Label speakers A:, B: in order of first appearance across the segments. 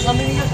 A: সামনে নিয়ে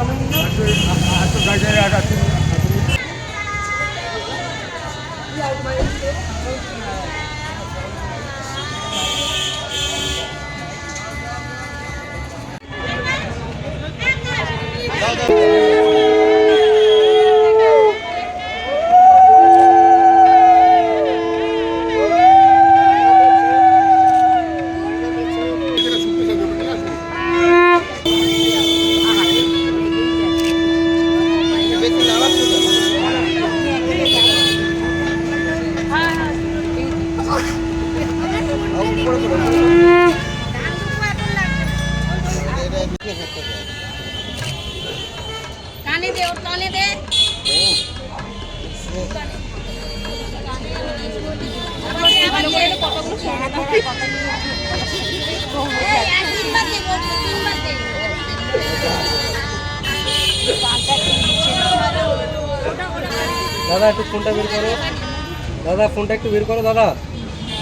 B: কানে দে, ওর কানে দে।
A: দাদা একটু ফোনটা বের করো, দাদা ফোনটা একটু বের করো দাদা,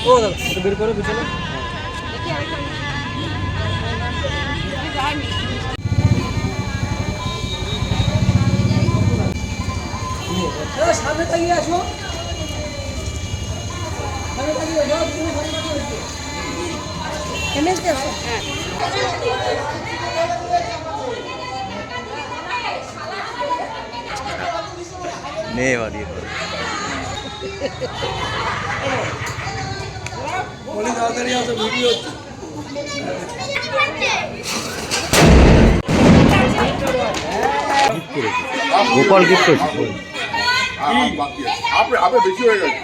A: ও দাদা একটু বের করো পিছনে। সামনে তাকিয়ে আসো, সামনে তাকিয়ে যাও, তুমি সামনে তাকিয়ে আসো। এমএসডি আছে? হ্যাঁ।
C: নেওয়া দিয়ে
A: বলি তাড়াতাড়ি আসো, ভিডিও হচ্ছে।
C: গোপাল গিফট
D: আপনি বেশি হয়ে গেছে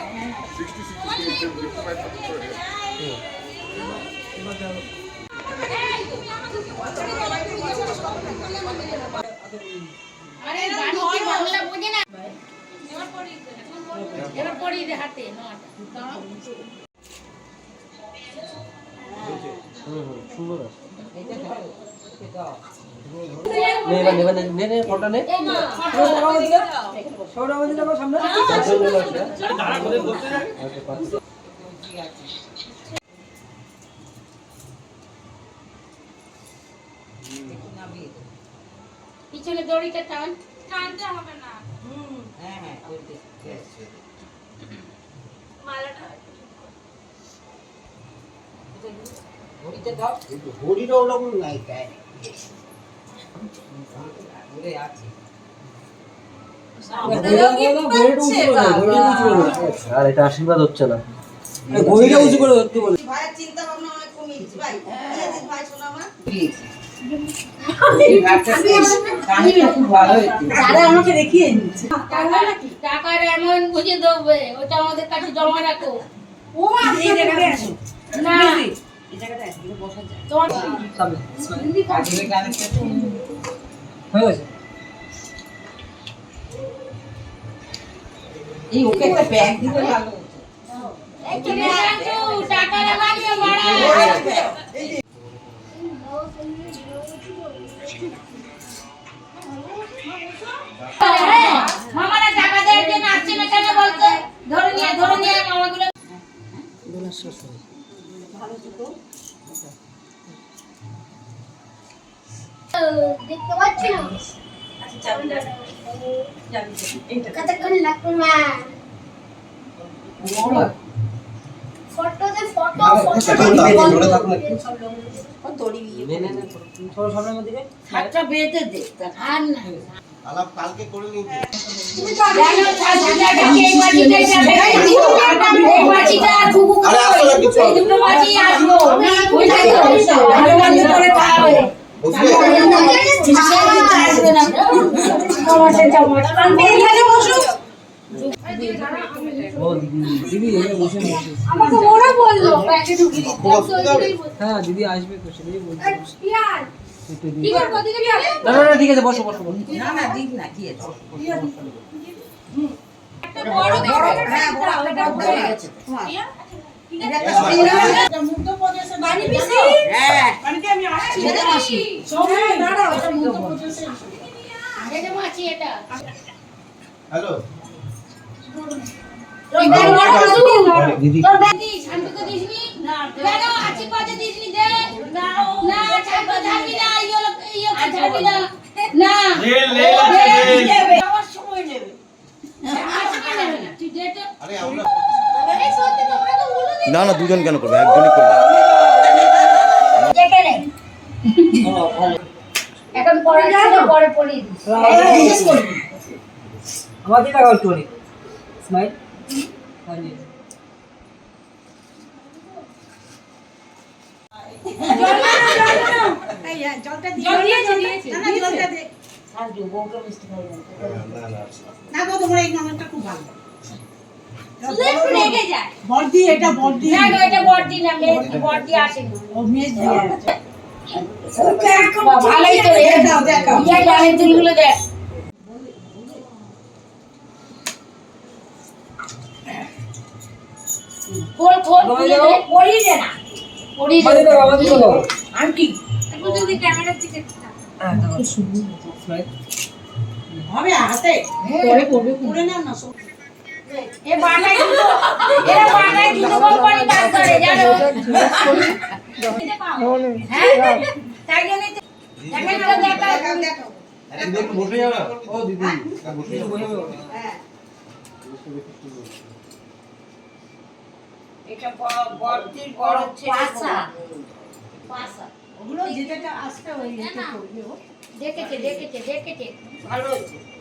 B: এবার পড়িয়ে দে হাতে
A: সুন্দর আছে। ফোনটা নে সামনে
B: পিছনে দড়িটা টানতে হবে না। মালাটা
E: ঘড়িটা ওরকম নাই
A: আর এটা আশীর্বাদ হচ্ছে না, ঘড়িটা উঁচু করে ধরতে বলে।
E: ভাইয়ের চিন্তা ভাবনা অনেক কমিয়েছি ভাই। ভাই শোনা আমার আমাকে দেখিয়ে
B: টাকার এমন বুঝে দেবে, ওটা আমাদের কাছে জমা রাখো।
E: ও এই জায়গাতে আসো
B: না
E: এই জায়গাতে আসো, বসা যায়
B: তোমার
A: সামনে
E: আজকে কানেক্টটা
A: হয়ে গেছে।
E: এই ওকে একটা ব্যাগ দিতে ভালো
B: টাকার আমাকে মারা মামারা টাকা দেওয়ার জন্য আসছে না কেন বলতো? ধরে নিয়ে মামাগুলো দেখতে পাচ্ছি না। কতক্ষণ লাগবে মা? ফটো
E: সামনের মধ্যে হাতটা বেঁধে দে
B: আর না
D: আলাপ কালকে করে নিতে
B: জানো ছাড়াটাকে এই মাটিটা এই মাটিটা কুকু করে এই দুটো মাটি আসলো ওই তো ভালো বন্ধ করে খাওয়াবে আসবে না টমাটো এখানে বসো
A: ও দিদি এখানে বসে বসে।
B: আমাকে ওরা বললো প্যাকেট ঢুকিয়ে দিতে
A: হ্যাঁ দিদি আসবে তো সেটাই বলছি।
B: পিয়ার কি করব দিকে পিয়ার
A: না না না ঠিক আছে, বসো বসো বসো।
E: না না দিক না কি আছে
B: একটা বড় বড়
E: হ্যাঁ বড় হয়ে গেছে
B: মুক্ত প্রদেশে বাড়ি পিসি
E: হ্যাঁ
B: বাড়িতে আমি আসছি
E: ছেলে মাসি
B: সময় দাঁড়াও এটা মুক্ত প্রদেশে ছেলে মাসি এটা
D: হ্যালো
A: দিদি
B: তোর দিদি শান্তকে দিসনি না কেন আছি পাতে দিসনি দে না না ছাড়বো ছাড়বি না ইয়ে ছাড়বি না আমার সময় নেবে
D: আরে আমরা
C: না না দুজন কেন করবে একজনই করবে
B: যেখানে এখন পড়াচ্ছি পরে পড়িয়ে দিস
A: আমাদের টাকা একটু স্মাইল
E: জলটা
F: জল দিয়েছে দিয়েছে
E: না জলটা দে
B: আর যুবকে মিষ্টি খাই
E: না গো তোমার এই নামটা খুব ভালো
F: শুধু একটু রেগে যায়
E: বর্দি এটা বর্দি
B: না গো এটা বড়দি না মেয়ে বড়দি আসেনি
E: ও মেজ
B: ভালোই তো রে
E: দাও দেখাও
B: ইয়া জানে তুইগুলো দেখ খোল খোল পড়িয়ে দে না পড়িয়ে দে
A: আমাদের টাকা
B: আন্টি
F: একটু যদি ক্যামেরার দিকে
A: স্মাইল
E: হবে হাতে পরে পড়বে পড়ে নাও না সব
B: এ বানাই দুটো এরা বানাই দুটো কোম্পানি কাজ করে জানো হ্যাঁ তাই জন্য দেখাও
E: দেখাও দেখাও
A: দিদি একটু বসে যাও না ও দিদি বসে যাও
E: হ্যাঁ
B: এটা বড়দির বড় পাসা পাসা
E: ওগুলো যেটা আসতে ওই করবে ও
B: দেখেছে ভালো হয়েছে